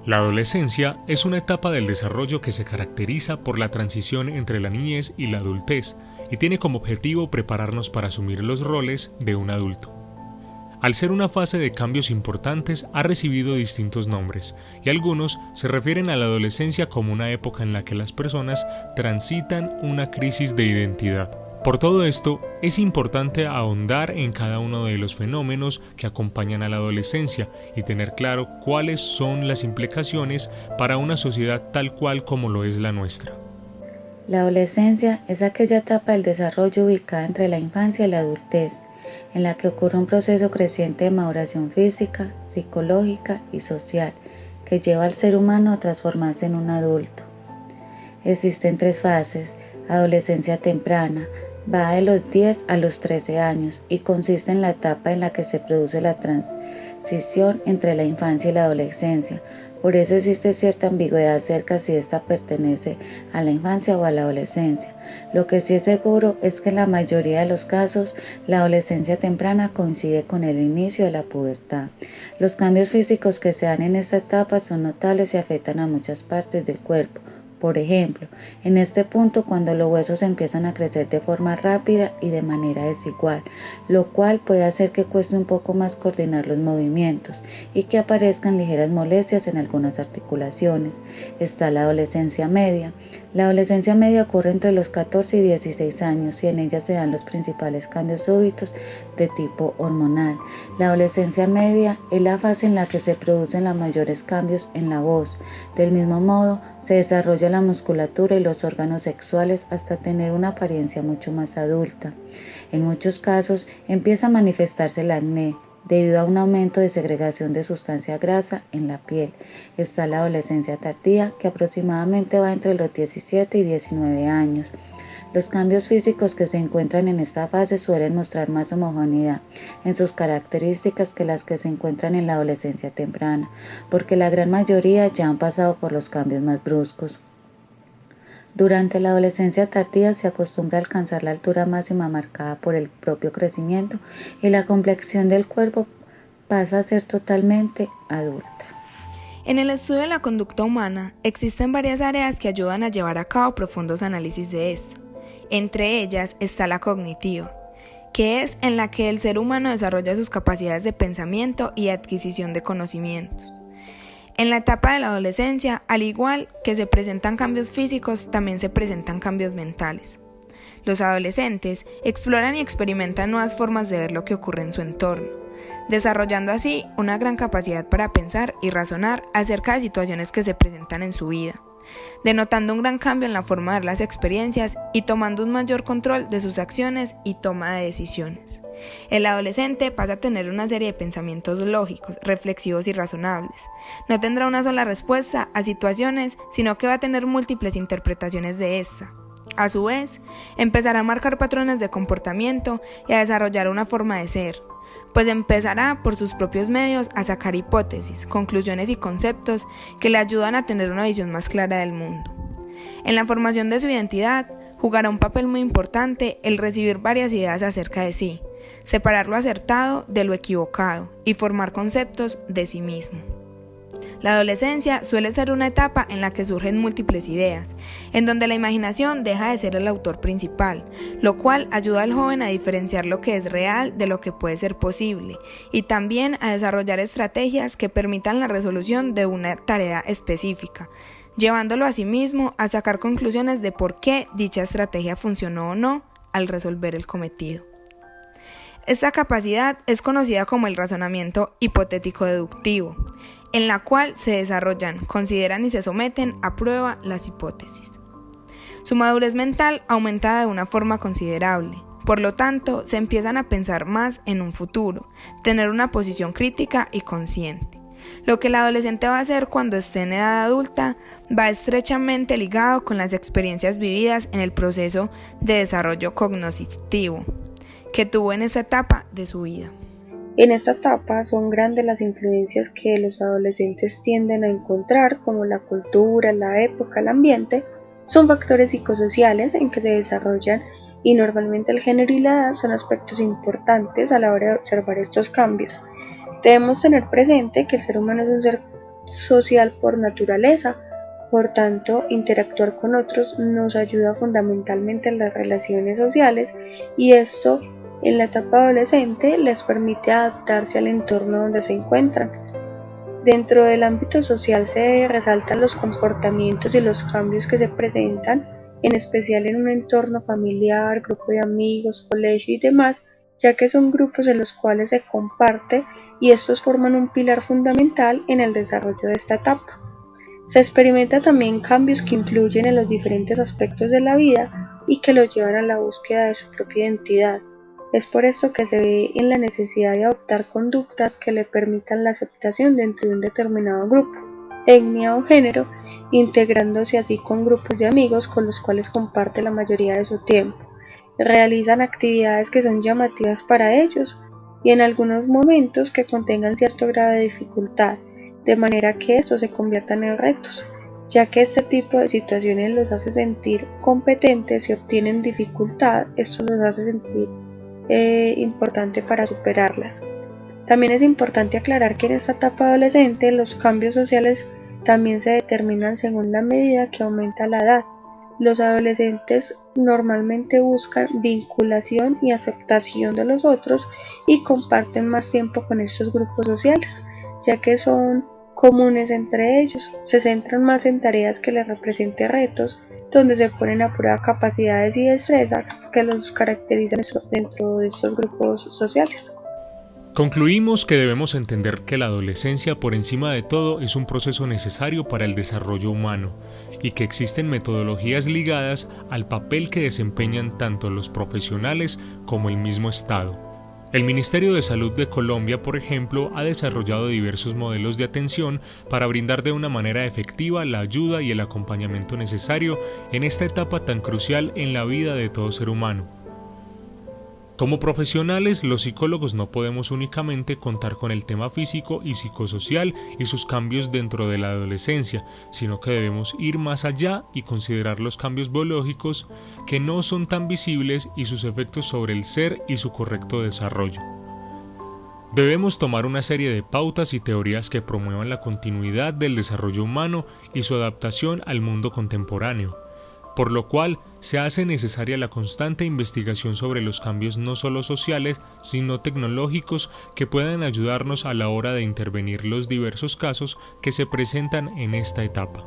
La adolescencia es una etapa del desarrollo que se caracteriza por la transición entre la niñez y la adultez y tiene como objetivo prepararnos para asumir los roles de un adulto. Al ser una fase de cambios importantes, ha recibido distintos nombres, y algunos se refieren a la adolescencia como una época en la que las personas transitan una crisis de identidad. Por todo esto, es importante ahondar en cada uno de los fenómenos que acompañan a la adolescencia y tener claro cuáles son las implicaciones para una sociedad tal cual como lo es la nuestra. La adolescencia es aquella etapa del desarrollo ubicada entre la infancia y la adultez, en la que ocurre un proceso creciente de maduración física, psicológica y social que lleva al ser humano a transformarse en un adulto. Existen 3 fases: adolescencia temprana, va de los 10 a los 13 años y consiste en la etapa en la que se produce la transición entre la infancia y la adolescencia. Por eso existe cierta ambigüedad acerca si esta pertenece a la infancia o a la adolescencia. Lo que sí es seguro es que en la mayoría de los casos la adolescencia temprana coincide con el inicio de la pubertad. Los cambios físicos que se dan en esta etapa son notables y afectan a muchas partes del cuerpo. Por ejemplo, en este punto cuando los huesos empiezan a crecer de forma rápida y de manera desigual, lo cual puede hacer que cueste un poco más coordinar los movimientos y que aparezcan ligeras molestias en algunas articulaciones. Está la adolescencia media. La adolescencia media ocurre entre los 14 y 16 años y en ella se dan los principales cambios súbitos de tipo hormonal. La adolescencia media es la fase en la que se producen los mayores cambios en la voz. Del mismo modo, se desarrolla la musculatura y los órganos sexuales hasta tener una apariencia mucho más adulta. En muchos casos empieza a manifestarse el acné debido a un aumento de segregación de sustancia grasa en la piel. Está la adolescencia tardía, que aproximadamente va entre los 17 y 19 años. Los cambios físicos que se encuentran en esta fase suelen mostrar más homogeneidad en sus características que las que se encuentran en la adolescencia temprana, porque la gran mayoría ya han pasado por los cambios más bruscos. Durante la adolescencia tardía se acostumbra a alcanzar la altura máxima marcada por el propio crecimiento y la complexión del cuerpo pasa a ser totalmente adulta. En el estudio de la conducta humana existen varias áreas que ayudan a llevar a cabo profundos análisis de esta. Entre ellas está la cognitiva, que es en la que el ser humano desarrolla sus capacidades de pensamiento y adquisición de conocimientos. En la etapa de la adolescencia, al igual que se presentan cambios físicos, también se presentan cambios mentales. Los adolescentes exploran y experimentan nuevas formas de ver lo que ocurre en su entorno, desarrollando así una gran capacidad para pensar y razonar acerca de situaciones que se presentan en su vida, denotando un gran cambio en la forma de ver las experiencias y tomando un mayor control de sus acciones y toma de decisiones. El adolescente pasa a tener una serie de pensamientos lógicos, reflexivos y razonables. No tendrá una sola respuesta a situaciones, sino que va a tener múltiples interpretaciones de esta. A su vez, empezará a marcar patrones de comportamiento y a desarrollar una forma de ser, pues empezará por sus propios medios a sacar hipótesis, conclusiones y conceptos que le ayudan a tener una visión más clara del mundo. En la formación de su identidad, jugará un papel muy importante el recibir varias ideas acerca de sí, separar lo acertado de lo equivocado y formar conceptos de sí mismo. La adolescencia suele ser una etapa en la que surgen múltiples ideas, en donde la imaginación deja de ser el autor principal, lo cual ayuda al joven a diferenciar lo que es real de lo que puede ser posible, y también a desarrollar estrategias que permitan la resolución de una tarea específica, llevándolo a sí mismo a sacar conclusiones de por qué dicha estrategia funcionó o no al resolver el cometido. Esta capacidad es conocida como el razonamiento hipotético-deductivo, en la cual se desarrollan, consideran y se someten a prueba las hipótesis. Su madurez mental aumenta de una forma considerable, por lo tanto, se empiezan a pensar más en un futuro, tener una posición crítica y consciente. Lo que el adolescente va a hacer cuando esté en edad adulta va estrechamente ligado con las experiencias vividas en el proceso de desarrollo cognitivo que tuvo en esta etapa de su vida. En esta etapa son grandes las influencias que los adolescentes tienden a encontrar, como la cultura, la época, el ambiente. Son factores psicosociales en que se desarrollan y normalmente el género y la edad son aspectos importantes a la hora de observar estos cambios. Debemos tener presente que el ser humano es un ser social por naturaleza. Por tanto, interactuar con otros nos ayuda fundamentalmente en las relaciones sociales y esto en la etapa adolescente les permite adaptarse al entorno donde se encuentran. Dentro del ámbito social se resaltan los comportamientos y los cambios que se presentan, en especial en un entorno familiar, grupo de amigos, colegio y demás, ya que son grupos en los cuales se comparte y estos forman un pilar fundamental en el desarrollo de esta etapa. Se experimenta también cambios que influyen en los diferentes aspectos de la vida y que los llevan a la búsqueda de su propia identidad. Es por esto que se ve en la necesidad de adoptar conductas que le permitan la aceptación dentro de un determinado grupo, etnia o género, integrándose así con grupos de amigos con los cuales comparte la mayoría de su tiempo. Realizan actividades que son llamativas para ellos y en algunos momentos que contengan cierto grado de dificultad, de manera que estos se conviertan en retos, ya que este tipo de situaciones los hace sentir competentes y obtienen dificultad, esto los hace sentir importante para superarlas. También es importante aclarar que en esta etapa adolescente los cambios sociales también se determinan según la medida que aumenta la edad. Los adolescentes normalmente buscan vinculación y aceptación de los otros y comparten más tiempo con estos grupos sociales, ya que son comunes entre ellos, se centran más en tareas que les representen retos, donde se ponen a prueba capacidades y destrezas que los caracterizan dentro de estos grupos sociales. Concluimos que debemos entender que la adolescencia por encima de todo es un proceso necesario para el desarrollo humano y que existen metodologías ligadas al papel que desempeñan tanto los profesionales como el mismo Estado. El Ministerio de Salud de Colombia, por ejemplo, ha desarrollado diversos modelos de atención para brindar de una manera efectiva la ayuda y el acompañamiento necesario en esta etapa tan crucial en la vida de todo ser humano. Como profesionales, los psicólogos no podemos únicamente contar con el tema físico y psicosocial y sus cambios dentro de la adolescencia, sino que debemos ir más allá y considerar los cambios biológicos que no son tan visibles y sus efectos sobre el ser y su correcto desarrollo. Debemos tomar una serie de pautas y teorías que promuevan la continuidad del desarrollo humano y su adaptación al mundo contemporáneo, por lo cual se hace necesaria la constante investigación sobre los cambios no solo sociales, sino tecnológicos que puedan ayudarnos a la hora de intervenir los diversos casos que se presentan en esta etapa.